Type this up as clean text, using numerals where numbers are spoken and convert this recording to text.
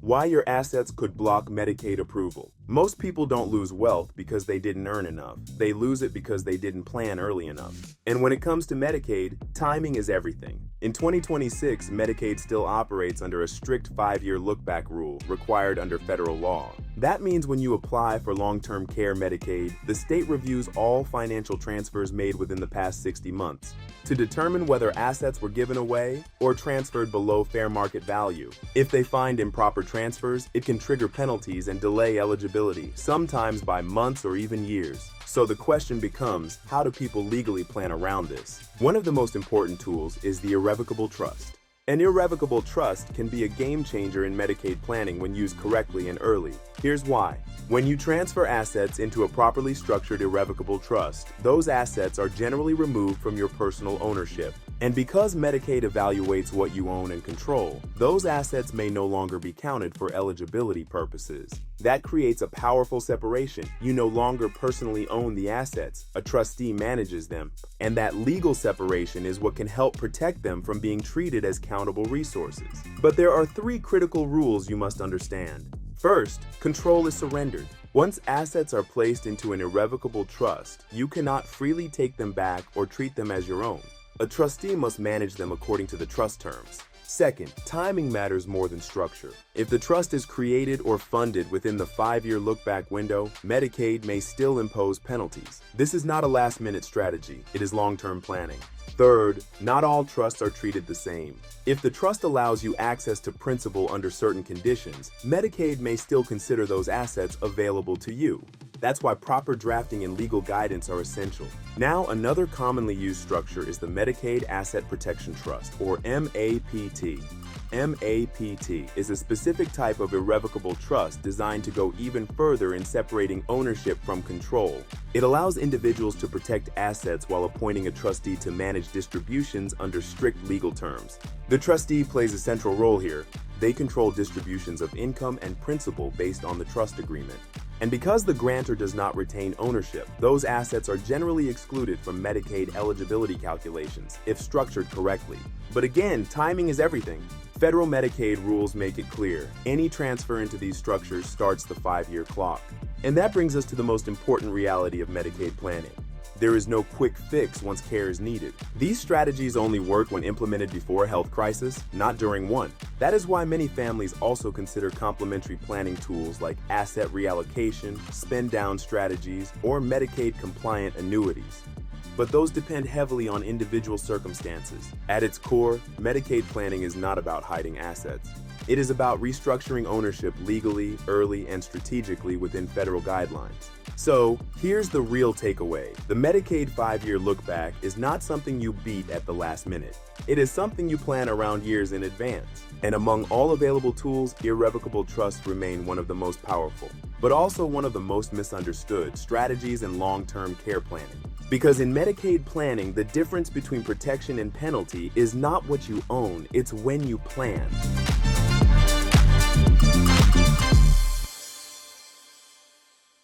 Why your assets could block Medicaid approval. Most people don't lose wealth because they didn't earn enough. They lose it because they didn't plan early enough. And when it comes to Medicaid, timing is everything. In 2026, Medicaid still operates under a strict 5-year look-back rule required under federal law. That means when you apply for long-term care Medicaid, the state reviews all financial transfers made within the past 60 months to determine whether assets were given away or transferred below fair market value. If they find improper transfers, it can trigger penalties and delay eligibility, sometimes by months or even years. So the question becomes, how do people legally plan around this? One of the most important tools is the irrevocable trust. An irrevocable trust can be a game changer in Medicaid planning when used correctly and early. Here's why. When you transfer assets into a properly structured irrevocable trust, those assets are generally removed from your personal ownership. And because Medicaid evaluates what you own and control, those assets may no longer be counted for eligibility purposes. That creates a powerful separation. You no longer personally own the assets, a trustee manages them. And that legal separation is what can help protect them from being treated as countable resources. But there are 3 critical rules you must understand. First, control is surrendered. Once assets are placed into an irrevocable trust, you cannot freely take them back or treat them as your own. A trustee must manage them according to the trust terms. Second, timing matters more than structure. If the trust is created or funded within the 5-year look-back window, Medicaid may still impose penalties. This is not a last-minute strategy, it is long-term planning. Third, not all trusts are treated the same. If the trust allows you access to principal under certain conditions, Medicaid may still consider those assets available to you. That's why proper drafting and legal guidance are essential. Now, another commonly used structure is the Medicaid Asset Protection Trust, or MAPT. MAPT is a specific type of irrevocable trust designed to go even further in separating ownership from control. It allows individuals to protect assets while appointing a trustee to manage distributions under strict legal terms. The trustee plays a central role here. They control distributions of income and principal based on the trust agreement. And because the grantor does not retain ownership, those assets are generally excluded from Medicaid eligibility calculations if structured correctly. But again, timing is everything. Federal Medicaid rules make it clear. Any transfer into these structures starts the 5-year clock. And that brings us to the most important reality of Medicaid planning. There is no quick fix once care is needed. These strategies only work when implemented before a health crisis, not during one. That is why many families also consider complementary planning tools like asset reallocation, spend-down strategies, or Medicaid-compliant annuities. But those depend heavily on individual circumstances. At its core, Medicaid planning is not about hiding assets. It is about restructuring ownership legally, early, and strategically within federal guidelines. So, here's the real takeaway. The Medicaid 5-year look-back is not something you beat at the last minute. It is something you plan around years in advance. And among all available tools, irrevocable trusts remain one of the most powerful, but also one of the most misunderstood strategies in long-term care planning. Because in Medicaid planning, the difference between protection and penalty is not what you own, it's when you plan.